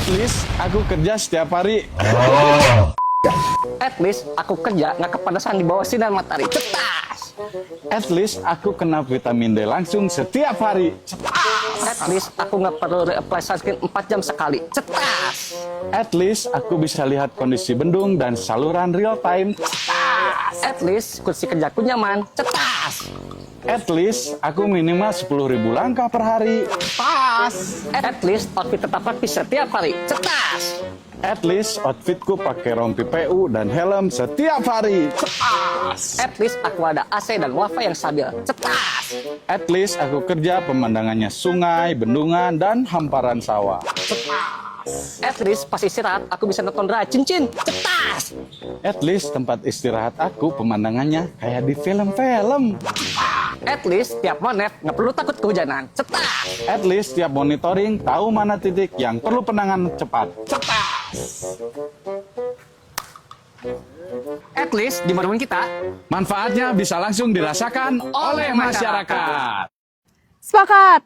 At least aku kerja setiap hari. At least aku kerja nggak kepanasan di bawah sinar matahari. Cetas. At least aku kena vitamin D langsung setiap hari. At least aku nggak perlu reapply sunscreen 4 jam sekali. Cetas. At least aku bisa lihat kondisi bendung dan saluran real time. At least kursi kerjaku nyaman. Cetas. At least aku minimal 10.000 langkah per hari. Pas. At least outfit tetap rapi setiap hari. Cetas. At least outfitku pakai rompi PU dan helm setiap hari. At least aku ada AC dan wifi yang stabil. Cetas. At least aku kerja pemandangannya sungai, bendungan, dan hamparan sawah. At least pas istirahat aku bisa nonton Dra Cincin. Cetas. At least tempat istirahat aku pemandangannya kayak di film-film. At least tiap monet nggak perlu takut kehujanan. Cetas. At least tiap monitoring tahu mana titik yang perlu penanganan cepat. At least di momen kita Manfaatnya bisa langsung dirasakan oleh masyarakat. Sepakat!